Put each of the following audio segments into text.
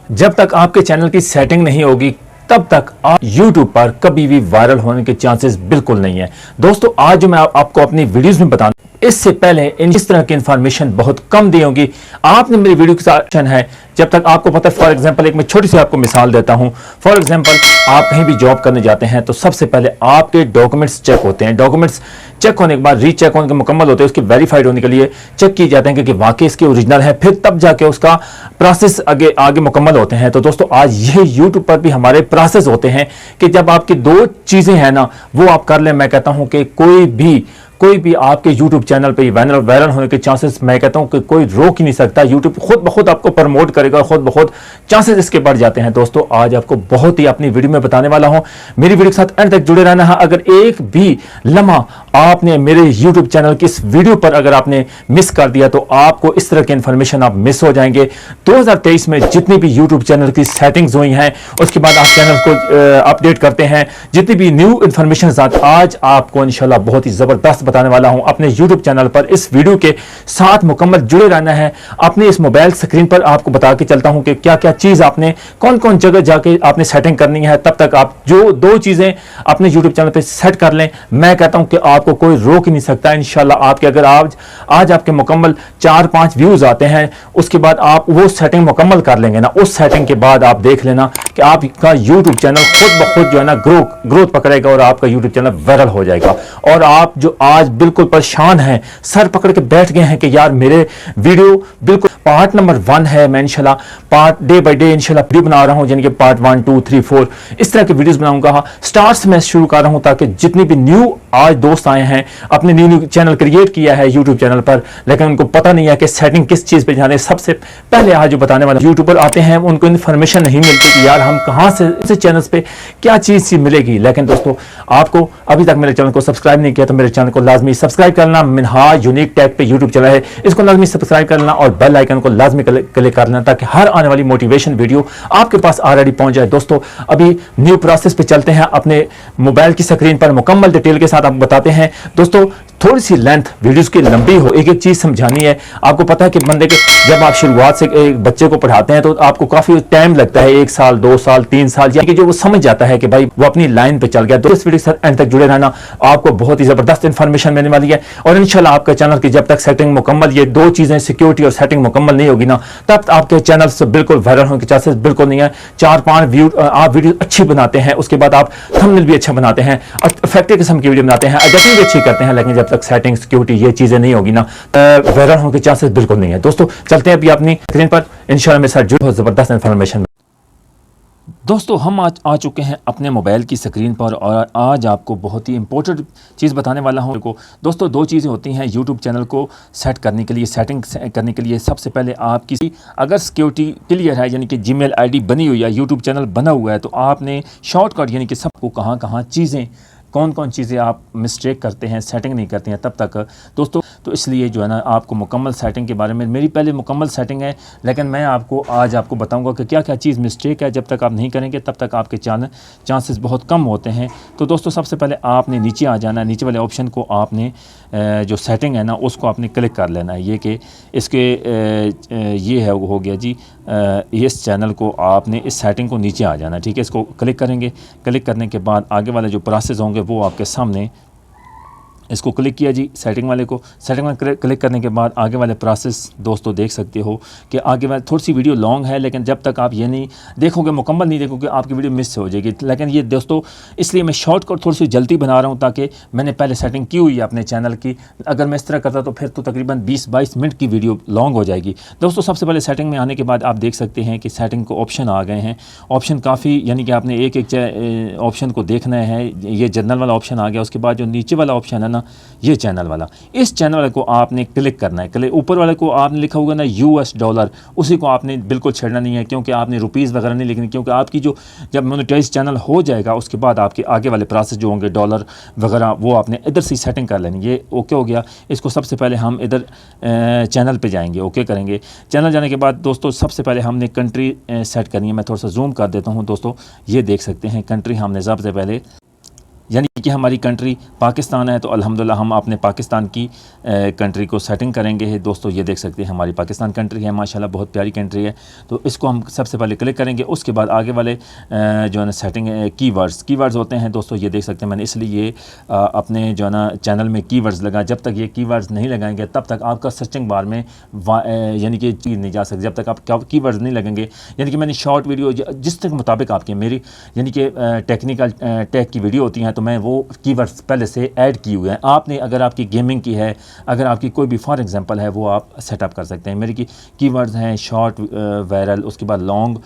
जब तक आपके चैनल की सेटिंग नहीं होगी तब तक आप YouTube पर कभी भी वायरल होने के चांसेस बिल्कुल नहीं है। दोस्तों आज जो मैं आपको अपनी वीडियोस में बताऊं इससे पहले इस तरह की इंफॉर्मेशन बहुत कम दी होगी। आपने मेरी वीडियो की ऑप्शन है जब तक आपको पता है। फॉर एग्जांपल एक मैं छोटी सी आपको मिसाल देता हूं। फॉर एग्जांपल आप कहीं भी जॉब करने जाते हैं तो सबसे पहले आपके डॉक्यूमेंट्स चेक होते हैं। डॉक्यूमेंट्स चेक होने के बाद रीचेक होने के मुकम्मल होते हैं, उसकी वेरीफाइड होने के लिए चेक किए जाते हैं कि वाकई इसके ओरिजिनल है, फिर तब जाके उसका प्रोसेस आगे मुकम्मल होते हैं। तो दोस्तों आज ये यूट्यूब पर भी हमारे प्रोसेस होते हैं कि जब आपकी दो चीजें हैं ना वो आप कर लें। मैं कहता हूं कि कोई भी आपके YouTube चैनल पे वायरल होने के चांसेस मैं कहता हूं कि कोई रोक ही नहीं सकता। YouTube खुद ब खुद आपको प्रमोट करेगा, खुद ब खुद चांसेस इसके बढ़ जाते हैं। दोस्तों आज आपको बहुत ही अपनी वीडियो में बताने वाला हूं, मेरी वीडियो के साथ एंड तक जुड़े रहना है। अगर एक भी लम्हा आपने मेरे YouTube चैनल की इस वीडियो पर अगर आपने मिस कर दिया तो आपको इस तरह की इंफॉर्मेशन आप मिस हो जाएंगे। 2023 में जितनी भी YouTube चैनल की सेटिंग्स हुई हैं उसके बाद आप चैनल को अपडेट करते हैं, जितनी भी न्यू इंफॉर्मेशन आज आपको इंशाल्लाह बहुत ही जबरदस्त बताने वाला हूं। अपने YouTube चैनल पर इस वीडियो के साथ मुकम्मल जुड़े रहना है। अपने इस मोबाइल स्क्रीन पर आपको बता के चलता हूं कि क्या क्या चीज आपने कौन कौन जगह जाके आपने सेटिंग करनी है। तब तक आप जो दो चीजें अपने YouTube चैनल पे सेट कर लें, मैं कहता हूं कि आपको कोई रोक ही नहीं सकता। इंशाल्लाह आपके अगर आज आपके मुकम्मल 4-5 व्यूज आते हैं उसके बाद आप वो सेटिंग मुकम्मल कर लेंगे ना, उस सेटिंग के बाद आप देख लेना कि आपका YouTube चैनल खुद ब खुद जो है ना ग्रोथ पकड़ेगा और आपका YouTube चैनल वायरल हो जाएगा। और आप जो आज बिल्कुल परेशान हैं, सर पकड़ के बैठ गए हैं कि यार मेरे वीडियो बिल्कुल पार्ट नंबर 1 है, मैं इंशाल्लाह पार्ट डे बाय डे इंशाल्लाह वीडियो बना रहा हूं, यानी कि पार्ट 1 2 3 4 इस तरह के वीडियोस बनाऊंगा। स्टार्ट से मैं शुरू कर रहा हूं ताकि जितनी भी न्यू आज दोस्त आए हैं अपने न्यू चैनल क्रिएट किया है यूट्यूब चैनल पर, लेकिन उनको पता नहीं है कि सेटिंग किस चीज पे जाने। सबसे पहले आज जो बताने वाले यूट्यूबर आते हैं उनको इन्फॉर्मेशन नहीं मिलती कि यार हम कहां से चैनल्स पे क्या चीज मिलेगी। लेकिन दोस्तों आपको अभी तक मेरे चैनल को सब्सक्राइब नहीं किया तो मेरे चैनल को लाजमी सब्सक्राइब करना। मिनहाज यूनिक टेक पे यूट्यूब चला है, इसको लाजमी सब्सक्राइब करना और बेल आइकन को लाजमी क्लिक करना ताकि हर आने वाली मोटिवेशन वीडियो आपके पास ऑलरेडी पहुंच जाए। दोस्तों अभी न्यू प्रोसेस पे चलते हैं, अपने मोबाइल की स्क्रीन पर मुकम्मल डिटेल के साथ आपको बताते हैं। दोस्तों थोड़ी सी लेंथ वीडियोस की लंबी हो, एक एक चीज समझानी है। आपको पता है कि बंदे के जब आप शुरुआत से एक बच्चे को पढ़ाते हैं तो आपको काफी टाइम लगता है, 1 साल 2 साल 3 साल, यानी कि जो वो समझ जाता है कि भाई वो अपनी लाइन पे चल गया। तो इस वीडियो के साथ एंड तक जुड़े रहना, आपको बहुत ही जबरदस्त इंफॉर्मेशन मिलने वाली है। और इंशाल्लाह आपका चैनल की जब तक सेटिंग मुकम्मल, ये दो चीजें सिक्योरिटी और सेटिंग मुकम्मल नहीं होगी ना, तब आपके चैनल से बिल्कुल वायरल होने के चांसेस बिल्कुल नहीं है। 4-5 व्यू आप वीडियो अच्छी बनाते हैं, उसके बाद आप थंबनेल भी अच्छा बनाते हैं, इफेक्टिव किस्म की वीडियो बनाते हैं, एडिटिंग भी अच्छी करते हैं, लेकिन जब तक सेटिंग सिक्योरिटी ये चीजें नहीं होगी ना वायरल होने के चांसेस बिल्कुल नहीं है। दोस्तों चलते हैं अभी अपनी स्क्रीन पर, इंशाल्लाह मेरे साथ जुड़े, जबरदस्त इंफॉर्मेशन। दोस्तों हम आज आ चुके हैं अपने मोबाइल की स्क्रीन पर और आज आपको बहुत ही इंपॉर्टेंट चीज़ बताने वाला हूं। दोस्तों दो चीज़ें होती हैं यूट्यूब चैनल को सेट करने के लिए, सेटिंग करने के लिए। सबसे पहले आप किसी अगर सिक्योरिटी क्लियर है, यानी कि जीमेल आईडी बनी हुई है, यूट्यूब चैनल बना हुआ है, तो आपने शॉर्टकट यानी कि सबको कहाँ चीज़ें कौन चीज़ें आप मिस्टेक करते हैं, सेटिंग नहीं करते हैं तब तक दोस्तों, तो इसलिए जो है ना आपको मुकम्मल सेटिंग के बारे में, मेरी पहले मुकम्मल सेटिंग है लेकिन मैं आज आपको बताऊंगा कि क्या क्या चीज़ मिस्टेक है। जब तक आप नहीं करेंगे तब तक आपके चांसेस बहुत कम होते हैं। तो दोस्तों सबसे पहले आपने नीचे आ जाना है, नीचे वाले ऑप्शन को आपने जो सेटिंग है ना उसको आपने क्लिक कर लेना है। ये कि इसके ये है, वो हो गया जी, इस चैनल को आपने इस सेटिंग को नीचे आ जाना है, ठीक है। इसको क्लिक करेंगे, क्लिक करने के बाद आगे वाले जो प्रोसेस होंगे वो आपके सामने, इसको क्लिक किया जी सेटिंग वाले को, सेटिंग वाले क्लिक करने के बाद आगे वाले प्रोसेस दोस्तों देख सकते हो कि आगे वाले थोड़ी सी वीडियो लॉन्ग है, लेकिन जब तक आप ये नहीं देखोगे, मुकम्मल नहीं देखोगे, आपकी वीडियो मिस हो जाएगी। लेकिन ये दोस्तों इसलिए मैं शॉर्टकट थोड़ी सी जल्दी बना रहा हूँ ताकि मैंने पहले सेटिंग की हुई है अपने चैनल की। अगर मैं इस तरह करता तो फिर तो तकरीबन 20-22 मिनट की वीडियो लॉन्ग हो जाएगी। दोस्तों सबसे पहले सेटिंग में आने के बाद आप देख सकते हैं कि सेटिंग को ऑप्शन आ गए हैं। ऑप्शन काफ़ी, यानी कि आपने एक ऑप्शन को देखना है। ये जनरल वाला ऑप्शन आ गया, उसके बाद जो नीचे वाला ऑप्शन है ना, ये चैनल वाला, इस चैनल वाले को आपने क्लिक करना है। ऊपर वाले को आपने लिखा होगा ना $, उसी को आपने बिल्कुल छेड़ना नहीं है, क्योंकि आपने रुपीज़ वगैरह नहीं लिखनी, क्योंकि आपकी जो जब मोनेटाइज चैनल हो जाएगा उसके बाद आपके आगे वाले प्रोसेस जो होंगे डॉलर वगैरह वो आपने इधर से सेटिंग कर लेनी। ये ओके हो गया। इसको सबसे पहले हम इधर चैनल पे जाएंगे, ओके करेंगे। चैनल जाने के बाद दोस्तों सबसे पहले हमने कंट्री सेट करनी है। मैं थोड़ा सा जूम कर देता हूँ दोस्तों, ये देख सकते हैं कंट्री हमने सबसे पहले यानी कि हमारी कंट्री पाकिस्तान है, तो अल्हम्दुलिल्लाह हम अपने पाकिस्तान की कंट्री को सेटिंग करेंगे। दोस्तों ये देख सकते हैं हमारी पाकिस्तान कंट्री है, माशाल्लाह बहुत प्यारी कंट्री है। तो इसको हम सबसे पहले क्लिक करेंगे, उसके बाद आगे वाले जो है ना सेटिंग कीवर्ड्स होते हैं दोस्तों, ये देख सकते हैं। मैंने इसलिए अपने जो है ना चैनल में कीवर्ड्स लगा। जब तक ये कीवर्ड्स नहीं लगाएंगे तब तक आपका सर्चिंग बार में यानी कि चीज़ नहीं जा सकती, जब तक आप कीवर्ड्स नहीं लगेंगे। यानी कि मैंने शॉर्ट वीडियो जिस तक मुताबिक आपकी मेरी यानी कि टेक्निकल टेक की वीडियो होती हैं, तो मैं वो कीवर्ड्स पहले से ऐड किए हुए हैं। आपने अगर आपकी गेमिंग की है, अगर आपकी कोई भी फॉर एग्जांपल है, वो आप सेटअप कर सकते हैं। मेरी कीवर्ड्स हैं शॉर्ट, वायरल, उसके बाद लॉन्ग,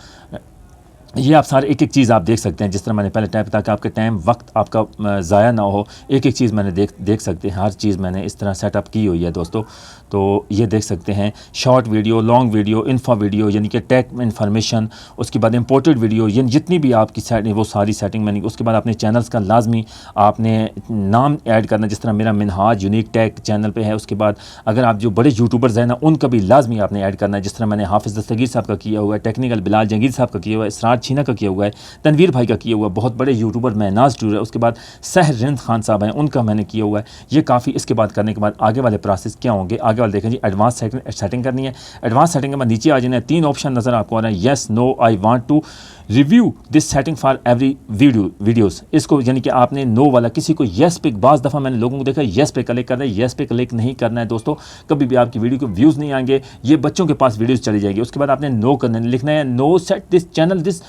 ये आप सारे एक एक चीज़ आप देख सकते हैं। जिस तरह मैंने पहले टाइप, ताकि आपके टाइम वक्त आपका ज़ाया ना हो, एक एक चीज़ मैंने देख सकते हैं। हर चीज़ मैंने इस तरह सेटअप की हुई है दोस्तों। तो ये देख सकते हैं short video, long video, info video यानी कि टेक इन्फॉर्मेशन, उसके बाद इंपोर्टेड वीडियो, यानी जितनी भी आपकी सेटिंग वो सारी सेटिंग मैंने। उसके बाद अपने चैनल्स का लाजमी आपने नाम ऐड करना, जिस तरह मेरा मिनहाज यूनिक टेक चैनल पे है। उसके बाद अगर आप जो बड़े यूट्यूबर्स हैं ना, उनका भी लाजमी आपने ऐड करना है। जिस तरह मैंने हाफिज़ दस्तगीर साहब का किया हुआ है, टेक्निकल बिलाल जंगीर साहब का किया हुआ है, इसरार छीना का किया हुआ है, तनवीर भाई का किया हुआ है, बहुत बड़े यूट्यूबर महनाज टूर है। उसके बाद सहर रिंद खान साहब हैं, उनका मैंने किया हुआ है। ये काफ़ी। इसके बाद करने के बाद आगे वाले प्रोसेस क्या होंगे, आगे वाले देखें जी। एडवांस सेटिंग करनी है। एडवांस सेटिंग के बाद नीचे आ जाना है, 3 ऑप्शन नज़र आपको आ रहा है, yes, no, I want to review this setting for every videos. इसको यानी कि आपने नो वाला, किसी को येस पे, बाज़ दफ़ा मैंने लोगों को देखा येस पे क्लिक करना है, येस पे क्लिक नहीं करना है दोस्तों। कभी भी आपकी वीडियो को व्यूज़ नहीं आएंगे, ये बच्चों के पास वीडियोज़ चली जाएगी। उसके बाद आपने नो करना, लिखना है no set this channel this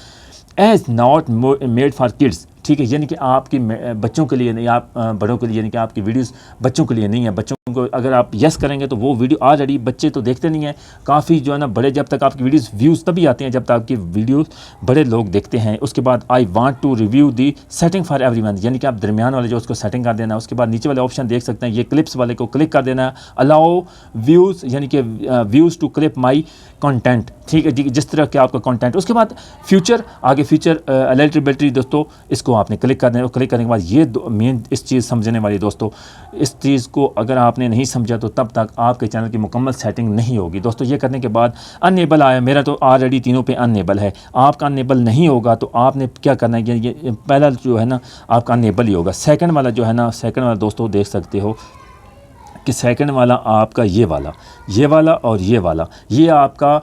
as not made for kids. ठीक है, यानी कि आपकी बच्चों के लिए नहीं, आप बड़ों के लिए, यानी कि आपकी वीडियोस बच्चों के लिए नहीं है। बच्चों को अगर आप यस करेंगे तो वो वीडियो ऑलरेडी बच्चे तो देखते नहीं हैं काफ़ी जो है ना बड़े। जब तक आपकी वीडियोस व्यूज़ तभी आते हैं जब तक आपकी वीडियोस बड़े लोग देखते हैं। उसके बाद I want to review the setting for everyone, यानी कि आप दरमियान वाले जो उसको सेटिंग कर देना है। उसके बाद नीचे वाले ऑप्शन देख सकते हैं, ये क्लिप्स वाले को क्लिक कर देना है। अलाउ व्यूज़, यानी कि views to clip my content. ठीक है जी, जिस तरह के आपका कंटेंट। उसके बाद फ्यूचर, आगे फ्यूचर एलिजिबिलिटी दोस्तों, इसको आपने क्लिक करना है। क्लिक करने के बाद ये मेन इस चीज़ समझने वाली दोस्तों, इस चीज़ को अगर आपने नहीं समझा तो तब तक आपके चैनल की मुकम्मल सेटिंग नहीं होगी दोस्तों। ये करने के बाद अनएबल आया, मेरा तो ऑलरेडी तीनों पे अनएबल है। आपका अनएबल नहीं होगा तो आपने क्या करना है, ये पहला जो है ना आपका अनएबल ही होगा। सेकंड वाला जो है ना, सेकंड वाला दोस्तों देख सकते हो कि सेकंड वाला आपका ये वाला और ये वाला, ये आपका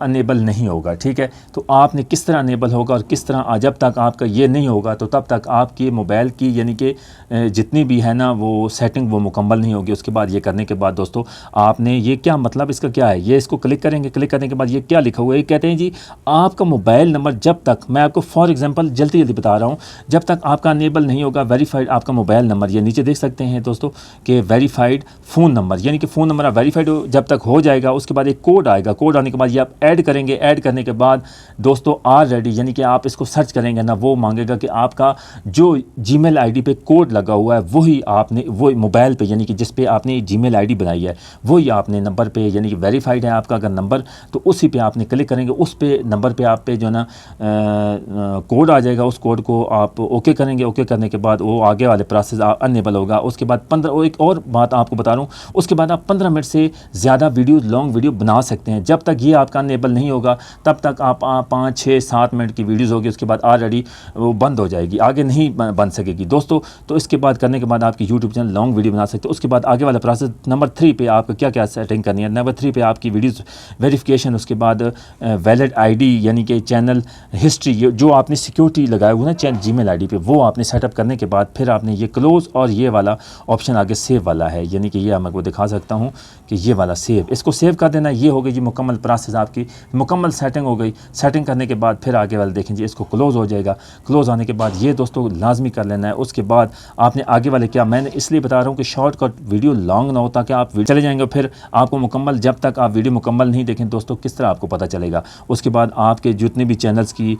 अनेबल नहीं होगा। ठीक है, तो आपने किस तरह अनेबल होगा और किस तरह, जब तक आपका ये नहीं होगा तो तब तक आपके मोबाइल की यानी कि जितनी भी है ना वो सेटिंग वो मुकम्मल नहीं होगी। उसके बाद ये करने के बाद दोस्तों आपने ये क्या मतलब इसका क्या है, ये इसको क्लिक करेंगे। क्लिक करने के बाद ये क्या लिखा हुआ है, ये कहते हैं जी आपका मोबाइल नंबर, जब तक, मैं आपको फॉर एग्जांपल जल्दी बता रहा हूँ, जब तक आपका अनेबल नहीं होगा वेरीफाइड आपका मोबाइल नंबर, ये नीचे देख सकते हैं दोस्तों कि वेरीफाइड फ़ोन नंबर, यानी कि फ़ोन नंबर वेरीफाइड जब तक हो जाएगा उसके बाद एक कोड आएगा। कोड आने के बाद ये आप ऐड करेंगे। ऐड करने के बाद दोस्तों ऑलरेडी यानी कि आप इसको सर्च करेंगे ना, वो मांगेगा कि आपका जो जीमेल आईडी पे कोड लगा हुआ है वही आपने, वो मोबाइल पे यानी कि जिस पे आपने जीमेल आईडी बनाई है वही आपने नंबर पे, यानी कि वेरीफाइड है आपका अगर नंबर, तो उसी पे आपने क्लिक करेंगे। उस पे नंबर पे आप पे जो है ना कोड आ जाएगा, उस कोड को आप ओके करेंगे। ओके करने के बाद वो आगे वाले प्रोसेस अनेबल होगा। उसके बाद 15, एक और बात आपको बता रहा हूँ, उसके बाद आप 15 मिनट से ज़्यादा वीडियो, लॉन्ग वीडियो बना सकते हैं। जब तक ये आपका अनेबल नहीं होगा तब तक आप 5, 6, 7 मिनट की वीडियोज़ होगी, उसके बाद ऑलरेडी वो बंद हो जाएगी, आगे नहीं बन सकेगी दोस्तों। तो इसके बाद करने के बाद आपकी यूट्यूब चैनल लॉन्ग वीडियो बना सकते हो। उसके बाद आगे वाला प्रोसेस नंबर 3 पे आपको क्या क्या सेटिंग करनी है। नंबर 3 पे आपकी वीडियोज़ वेरिफिकेशन, उसके बाद वैलिड आईडी यानी कि चैनल हिस्ट्री, जो आपने सिक्योरिटी लगाया हुआ ना जीमेल आईडी पे, वो आपने सेटअप करने के बाद फिर आपने ये क्लोज़ और ये वाला ऑप्शन आगे सेव वाला है, यानी कि ये मैं आपको दिखा सकता हूँ कि ये वाला सेव, इसको सेव कर देना। ये हो गई जी मुकम्मल प्रोसेस, आपकी मुकम्मल सेटिंग हो गई। सेटिंग करने के बाद फिर आगे वाले देखें जी, इसको क्लोज़ हो जाएगा। क्लोज़ आने के बाद ये दोस्तों लाजमी कर लेना है। उसके बाद आपने आगे वाले क्या, मैंने इसलिए बता रहा हूँ कि शॉर्टकट वीडियो लॉन्ग ना हो ताकि आप चले जाएंगे, फिर आपको मुकम्मल, जब तक आप वीडियो मुकम्मल नहीं देखें दोस्तों किस तरह आपको पता चलेगा। उसके बाद आपके जितने भी चैनल्स की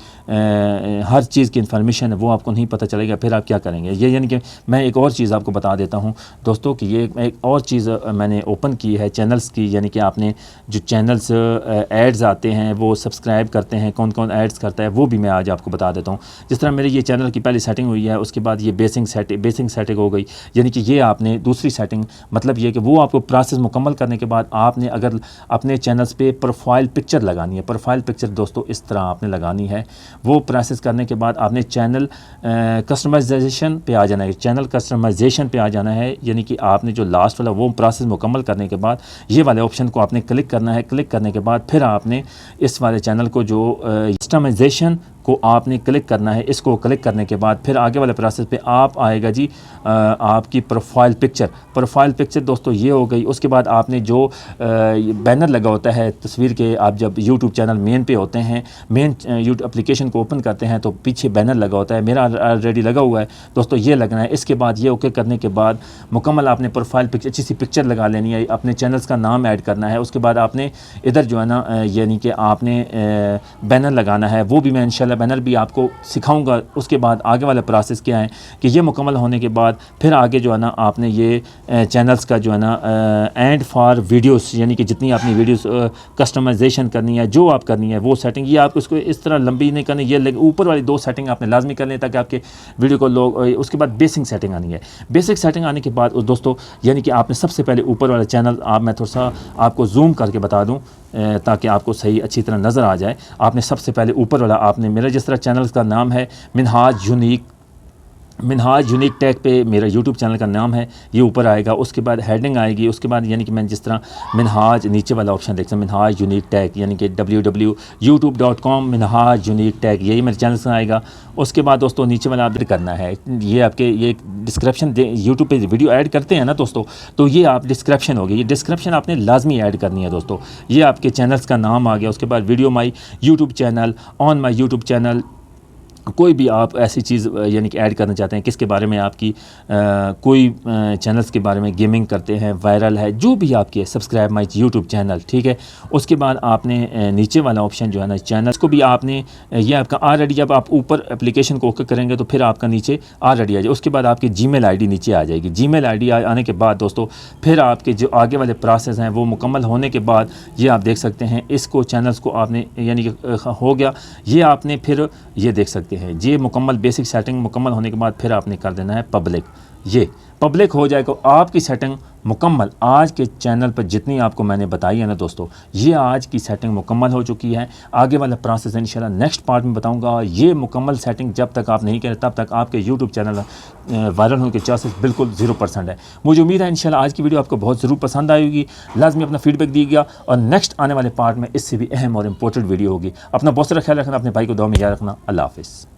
हर चीज़ की इन्फॉर्मेशन है वो आपको नहीं पता चलेगा, फिर आप क्या करेंगे। ये यानी कि मैं एक और चीज़ आपको बता देता हूँ दोस्तों कि ये और चीज़ मैंने ओपन की है चैनल्स की, यानी कि आपने जो चैनल्स एड्स आते हैं वो सब्सक्राइब करते हैं, कौन कौन एड्स करता है वो भी मैं आज आपको बता देता हूँ। जिस तरह मेरे ये चैनल की पहली सेटिंग हुई है, उसके बाद ये बेसिक सेटिंग हो गई, यानी कि ये आपने दूसरी सेटिंग, मतलब ये कि वो आपको प्रोसेस मुकम्मल करने के बाद आपने अगर अपने चैनल्स पे प्रोफाइल पिक्चर लगानी है, प्रोफाइल पिक्चर दोस्तों इस तरह आपने लगानी है। वो प्रोसेस करने के बाद आपने चैनल कस्टमाइजेशन पे आ जाना है, चैनल कस्टमाइजेशन पे आ जाना है, यानी कि आपने जो लास्ट वाला वो प्रोसेस मुकम्मल करने के बाद ये वाले ऑप्शन को आपने क्लिक करना है। क्लिक करने के बाद फिर आपने इस वाले चैनल को जो कस्टमाइजेशन को आपने क्लिक करना है। इसको क्लिक करने के बाद फिर आगे वाले प्रोसेस पे आप आएगा जी आपकी प्रोफाइल पिक्चर दोस्तों ये हो गई। उसके बाद आपने जो बैनर लगा होता है तस्वीर के, आप जब यूट्यूब चैनल मेन पे होते हैं, मेन यूट्यूब एप्लीकेशन को ओपन करते हैं तो पीछे बैनर लगा होता है, मेरा ऑलरेडी लगा हुआ है दोस्तों, ये लगना है। इसके बाद ये ओके करने के बाद मुकम्मल आपने प्रोफाइल पिक्चर अच्छी सी पिक्चर लगा लेनी है, अपने चैनल्स का नाम ऐड करना है। उसके बाद आपने इधर जो है ना यानी कि आपने बैनर लगाना है, वो भी मैं इंशाल्लाह बैनर भी आपको सिखाऊंगा। उसके बाद आगे वाला प्रोसेस क्या है कि ये मुकम्मल होने के बाद फिर आगे जो है ना आपने ये चैनल्स का जो है ना एंड फॉर वीडियोस, यानी कि जितनी आपने वीडियोस कस्टमाइजेशन करनी है, जो आप करनी है वो सेटिंग, ये आपको इसको इस तरह लंबी नहीं करनी, ये ऊपर वाली 2 सेटिंग आपने लाजमी करनी है ताकि आपके वीडियो को लोग। उसके बाद बेसिक सेटिंग आनी है। बेसिक सेटिंग आने के बाद दोस्तों यानी कि आपने सबसे पहले ऊपर वाला चैनल, मैं थोड़ा सा आपको जूम करके बता दूँ ताकि आपको सही अच्छी तरह नज़र आ जाए। आपने सबसे पहले ऊपर वाला, आपने मेरा जिस तरह चैनल का नाम है मिनहाज यूनिक टैग पे मेरा यूट्यूब चैनल का नाम है, ये ऊपर आएगा। उसके बाद हेडिंग आएगी, उसके बाद यानी कि मैं जिस तरह मिनहाज, नीचे वाला ऑप्शन देखते हैं मिनहाज यूनिक टैग, यानी कि www.youtube.com मिनहाज यूनिक टैग, यही मेरे चैनल से आएगा। उसके बाद दोस्तों नीचे वाला अपडेट करना है, ये आपके ये डिस्क्रिप्शन यूट्यूब पे वीडियो ऐड करते हैं ना दोस्तों, तो ये आप डिस्क्रिप्शन होगी, ये डिस्क्रिप्शन आपने लाजमी ऐड करनी है दोस्तों। ये आपके चैनल्स का नाम आ गया। उसके बाद video my YouTube channel, on my YouTube channel, कोई भी आप ऐसी चीज़ यानी कि ऐड करना चाहते हैं, किसके बारे में आपकी कोई चैनल्स के बारे में गेमिंग करते हैं, वायरल है, जो भी आपके सब्सक्राइब माई यूट्यूब चैनल, ठीक है। उसके बाद आपने नीचे वाला ऑप्शन जो है ना चैनल्स को भी आपने, ये आपका ऑलरेडी जब आप ऊपर एप्लीकेशन को ओके करेंगे तो फिर आपका नीचे ऑलरेडी आ जाए। उसके बाद आपकी जीमेल आईडी नीचे आ जाएगी। जीमेल आईडी आने के बाद दोस्तों फिर आपके जो आगे वाले प्रोसेस हैं वो मुकम्मल होने के बाद ये आप देख सकते हैं, इसको चैनल्स को आपने यानी कि हो गया, ये आपने फिर ये देख सकते हैं, ये मुकम्मल बेसिक सेटिंग मुकम्मल होने के बाद फिर आपने कर देना है पब्लिक। ये पब्लिक हो जाएगा, आपकी सेटिंग मुकम्मल आज के चैनल पर जितनी आपको मैंने बताई है ना दोस्तों, ये आज की सेटिंग मुकम्मल हो चुकी है। आगे वाला प्रोसेस इंशाल्लाह नेक्स्ट पार्ट में बताऊंगा। ये मुकम्मल सेटिंग जब तक आप नहीं करें तब तक आपके यूट्यूब चैनल वायरल होने के चांसेस बिल्कुल 0% है। मुझे उम्मीद है इंशाल्लाह आज की वीडियो आपको बहुत ज़रूर पसंद आएगी। लाजमी अपना फीडबैक दीजिएगा और नेक्स्ट आने वाले पार्ट में इससे भी अहम और इंपॉर्टेंट वीडियो होगी। अपना बहुत सारा ख्याल रखना, अपने भाई को दुआ में याद रखना। अल्लाह हाफिज़।